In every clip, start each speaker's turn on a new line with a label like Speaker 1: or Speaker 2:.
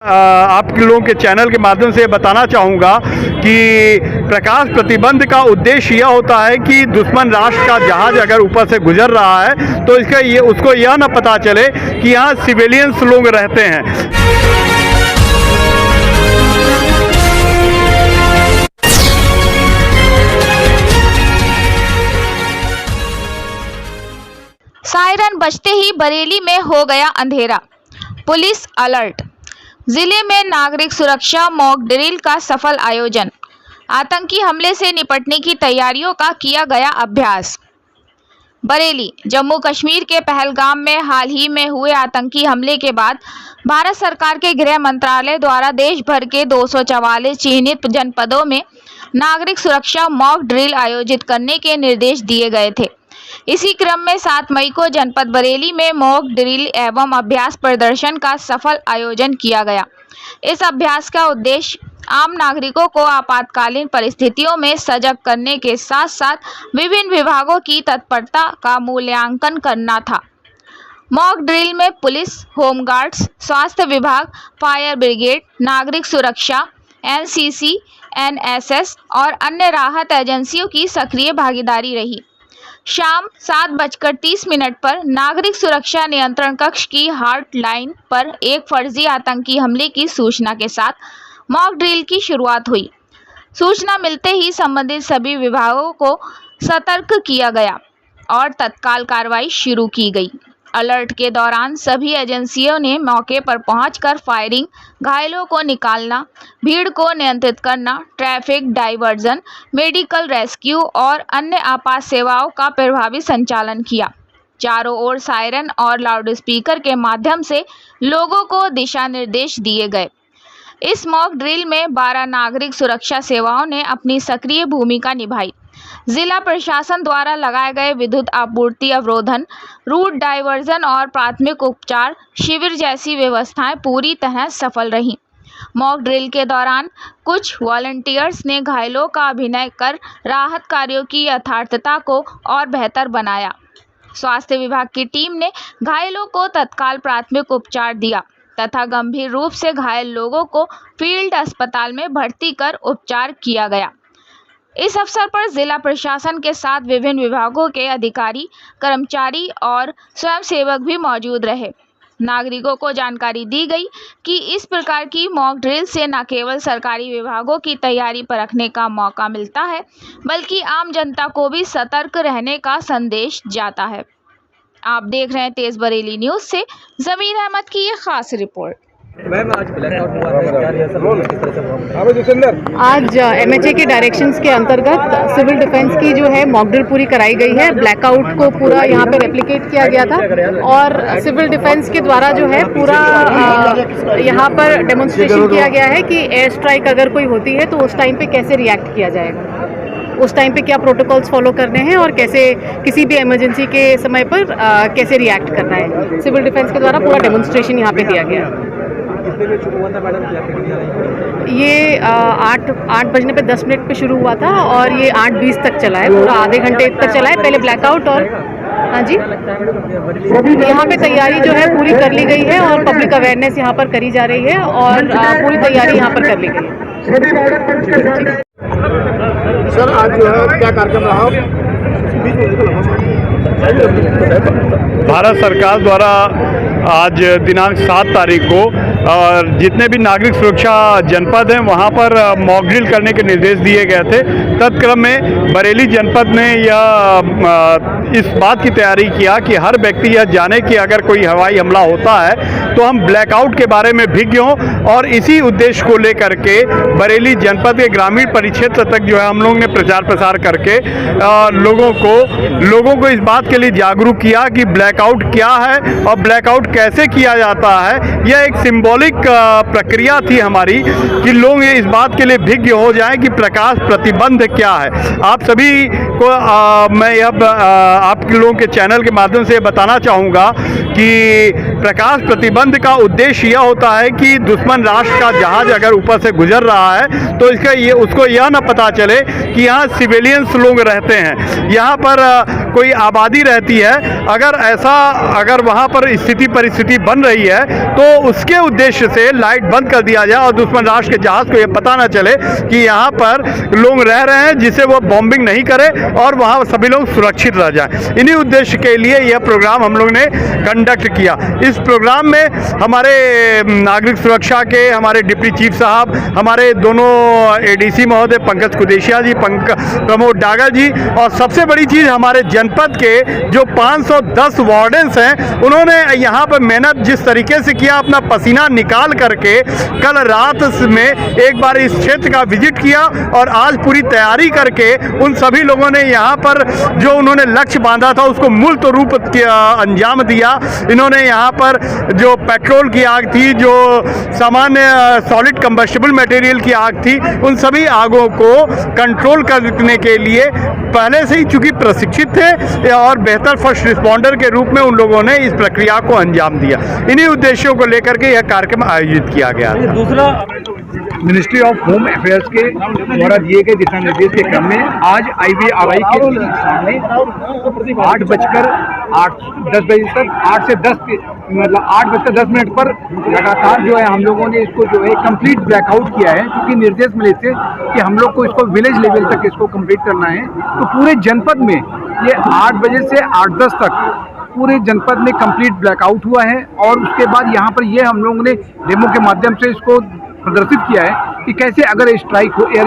Speaker 1: आप लोगों के चैनल के माध्यम से बताना चाहूँगा कि प्रकाश प्रतिबंध का उद्देश्य यह होता है कि दुश्मन राष्ट्र का जहाज अगर ऊपर से गुजर रहा है तो उसको यह न पता चले कि यहाँ सिविलियंस लोग रहते हैं।
Speaker 2: सायरन बजते ही बरेली में हो गया अंधेरा, पुलिस अलर्ट। जिले में नागरिक सुरक्षा मॉक ड्रिल का सफल आयोजन, आतंकी हमले से निपटने की तैयारियों का किया गया अभ्यास। बरेली, जम्मू कश्मीर के पहलगाम में हाल ही में हुए आतंकी हमले के बाद भारत सरकार के गृह मंत्रालय द्वारा देश भर के 244 चिन्हित जनपदों में नागरिक सुरक्षा मॉक ड्रिल आयोजित करने के निर्देश दिए गए थे। इसी क्रम में 7 मई को जनपद बरेली में मॉक ड्रिल एवं अभ्यास प्रदर्शन का सफल आयोजन किया गया। इस अभ्यास का उद्देश्य आम नागरिकों को आपातकालीन परिस्थितियों में सजग करने के साथ साथ विभिन्न विभागों की तत्परता का मूल्यांकन करना था। मॉक ड्रिल में पुलिस, होमगार्ड्स, स्वास्थ्य विभाग, फायर ब्रिगेड, नागरिक सुरक्षा, एनसीसी, एनएसएस और अन्य राहत एजेंसियों की सक्रिय भागीदारी रही। शाम 7:30 पर नागरिक सुरक्षा नियंत्रण कक्ष की हॉटलाइन पर एक फर्जी आतंकी हमले की सूचना के साथ मॉक ड्रिल की शुरुआत हुई। सूचना मिलते ही संबंधित सभी विभागों को सतर्क किया गया और तत्काल कार्रवाई शुरू की गई। अलर्ट के दौरान सभी एजेंसियों ने मौके पर पहुंचकर फायरिंग, घायलों को निकालना, भीड़ को नियंत्रित करना, ट्रैफिक डाइवर्जन, मेडिकल रेस्क्यू और अन्य आपात सेवाओं का प्रभावी संचालन किया। चारों ओर सायरन और लाउडस्पीकर के माध्यम से लोगों को दिशा निर्देश दिए गए। इस मॉक ड्रिल में 12 नागरिक सुरक्षा सेवाओं ने अपनी सक्रिय भूमिका निभाई। जिला प्रशासन द्वारा लगाए गए विद्युत आपूर्ति अवरोधन, रूट डाइवर्जन और प्राथमिक उपचार शिविर जैसी व्यवस्थाएं पूरी तरह सफल रहीं। मॉक ड्रिल के दौरान कुछ वॉलंटियर्स ने घायलों का अभिनय कर राहत कार्यों की यथार्थता को और बेहतर बनाया। स्वास्थ्य विभाग की टीम ने घायलों को तत्काल प्राथमिक उपचार दिया तथा गंभीर रूप से घायल लोगों को फील्ड अस्पताल में भर्ती कर उपचार किया गया। इस अवसर पर जिला प्रशासन के साथ विभिन्न विभागों के अधिकारी, कर्मचारी और स्वयंसेवक भी मौजूद रहे। नागरिकों को जानकारी दी गई कि इस प्रकार की मॉक ड्रिल से न केवल सरकारी विभागों की तैयारी परखने का मौका मिलता है, बल्कि आम जनता को भी सतर्क रहने का संदेश जाता है। आप देख रहे हैं तेज बरेली न्यूज़ से ज़मीर अहमद की ये खास रिपोर्ट।
Speaker 3: मैम, आज ब्लैकआउट हुआ है, क्या रिहर्सल हुआ, किस तरह से हुआ?
Speaker 4: आज एमएचए के डायरेक्शंस के अंतर्गत सिविल डिफेंस की जो है मॉक ड्रिल पूरी कराई गई है। ब्लैकआउट को पूरा यहाँ पे रेप्लिकेट किया गया था और सिविल डिफेंस के द्वारा जो है पूरा यहाँ पर डेमोन्स्ट्रेशन किया गया है कि एयर स्ट्राइक अगर कोई होती है तो उस टाइम पे कैसे रिएक्ट किया जाएगा, उस टाइम पे क्या प्रोटोकॉल्स फॉलो करने हैं और कैसे किसी भी इमरजेंसी के समय पर कैसे रिएक्ट करना है। सिविल डिफेंस के द्वारा पूरा डेमोन्स्ट्रेशन यहाँ पे दिया गया है।
Speaker 3: कितने बजे शुरू हुआ था मैडम? क्या प्रक्रिया रही?
Speaker 4: ये 8 बजने पे 10 मिनट पे शुरू हुआ था और ये 8:20 तक चला है, पूरा आधे घंटे तक चला है। पहले ब्लैकआउट और हाँ जी, यहाँ पे तैयारी जो है पूरी कर ली गई है और पब्लिक अवेयरनेस यहाँ पर करी जा रही है और पूरी तैयारी यहाँ पर कर ली गई है।
Speaker 1: सर, आज जो है क्या कार्यक्रम रहा? भारत सरकार द्वारा आज दिनांक 7 तारीख को और जितने भी नागरिक सुरक्षा जनपद हैं वहां पर मॉक ड्रिल करने के निर्देश दिए गए थे। तत्क्रम में बरेली जनपद ने यह इस बात की तैयारी किया कि हर व्यक्ति यह जाने कि अगर कोई हवाई हमला होता है तो हम ब्लैकआउट के बारे में भिज्ञ हों और इसी उद्देश्य को लेकर के बरेली जनपद के ग्रामीण परिक्षेत्र तक जो है हम लोग ने प्रचार प्रसार करके लोगों को इस बात के लिए जागरूक किया कि ब्लैकआउट क्या है और ब्लैकआउट कैसे किया जाता है। यह एक सिंबॉलिक प्रक्रिया थी हमारी कि लोग इस बात के लिए भिज्ञ हो जाएं कि प्रकाश प्रतिबंध क्या है। आप सभी को मैं अब आप लोगों के चैनल के माध्यम से बताना चाहूँगा कि प्रकाश प्रतिबंध का उद्देश्य यह होता है कि दुश्मन राष्ट्र का जहाज अगर ऊपर से गुजर रहा है तो उसको यह ना पता चले कि यहाँ सिविलियंस लोग रहते हैं, यहाँ पर कोई आबादी रहती है। अगर वहाँ पर स्थिति परिस्थिति बन रही है तो उसके उद्देश्य से लाइट बंद कर दिया जाए और दुश्मन राष्ट्र के जहाज को ये पता ना चले कि यहाँ पर लोग रह रहे हैं, जिससे वो बॉम्बिंग नहीं करे और वहाँ सभी लोग सुरक्षित रह जाएं। इन्हीं उद्देश्य के लिए यह प्रोग्राम हम लोग ने कंडक्ट किया। इस प्रोग्राम में हमारे नागरिक सुरक्षा के हमारे डिप्टी चीफ साहब, हमारे दोनों एडीसी महोदय पंकज कुदेशिया जी, प्रमोद डागर जी, और सबसे बड़ी चीज़ हमारे जनपद के जो 510 वार्डन्स हैं, उन्होंने यहाँ पर मेहनत जिस तरीके से किया, अपना पसीना निकाल करके कल रात में एक बार इस क्षेत्र का विजिट किया और आज पूरी तैयारी करके उन सभी लोगों ने यहाँ पर जो उन्होंने लक्ष्य बांधा था उसको मूर्त रूप अंजाम दिया। इन्होंने यहाँ पर जो पेट्रोल की आग थी, जो सामान्य सॉलिड कंबस्टिबल मटेरियल की आग थी, उन सभी आगों को कंट्रोल करने के लिए पहले से ही चूंकि प्रशिक्षित थे और बेहतर फर्स्ट रिस्पॉन्डर के रूप में उन लोगों ने इस प्रक्रिया को अंजाम दिया। इन्हीं उद्देश्यों को लेकर के यह कार्यक्रम आयोजित किया गया।
Speaker 3: दूसरा, मिनिस्ट्री ऑफ होम अफेयर्स के द्वारा दिए गए दिशा निर्देश के क्रम में आज IVRI के सामने 8:10 बजे तक 8 से 10 मतलब 8:10 पर लगातार जो है हम लोगों ने इसको जो है कंप्लीट ब्लैकआउट किया है, क्योंकि निर्देश मिले थे कि हम लोग को इसको विलेज लेवल तक इसको कंप्लीट करना है। तो पूरे जनपद में ये 8 बजे से 8:10 तक पूरे जनपद में कंप्लीट ब्लैकआउट हुआ है। और उसके बाद यहाँ पर ये हम लोगों ने डेमो के माध्यम से इसको प्रदर्शित किया है कि कैसे अगर एयर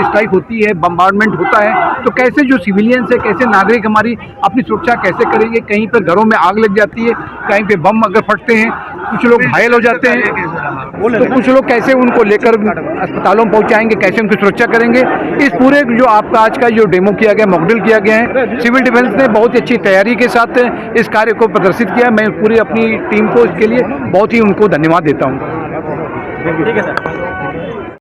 Speaker 3: स्ट्राइक होती है, बम्बार्डमेंट होता है, तो कैसे जो सिविलियंस है, कैसे नागरिक हमारी अपनी सुरक्षा कैसे करेंगे। कहीं पर घरों में आग लग जाती है, कहीं पे बम अगर फटते हैं, कुछ लोग घायल हो जाते हैं, तो कुछ लोग कैसे उनको लेकर अस्पतालों में पहुंचाएंगे, कैसे उनकी सुरक्षा करेंगे। इस पूरे जो आपका आज का जो डेमो किया गया, मॉक ड्रिल किया गया है, सिविल डिफेंस ने बहुत ही अच्छी तैयारी के साथ इस कार्य को प्रदर्शित किया। मैं पूरी अपनी टीम को इसके लिए बहुत ही उनको धन्यवाद देता हूँ। ठीक है सर।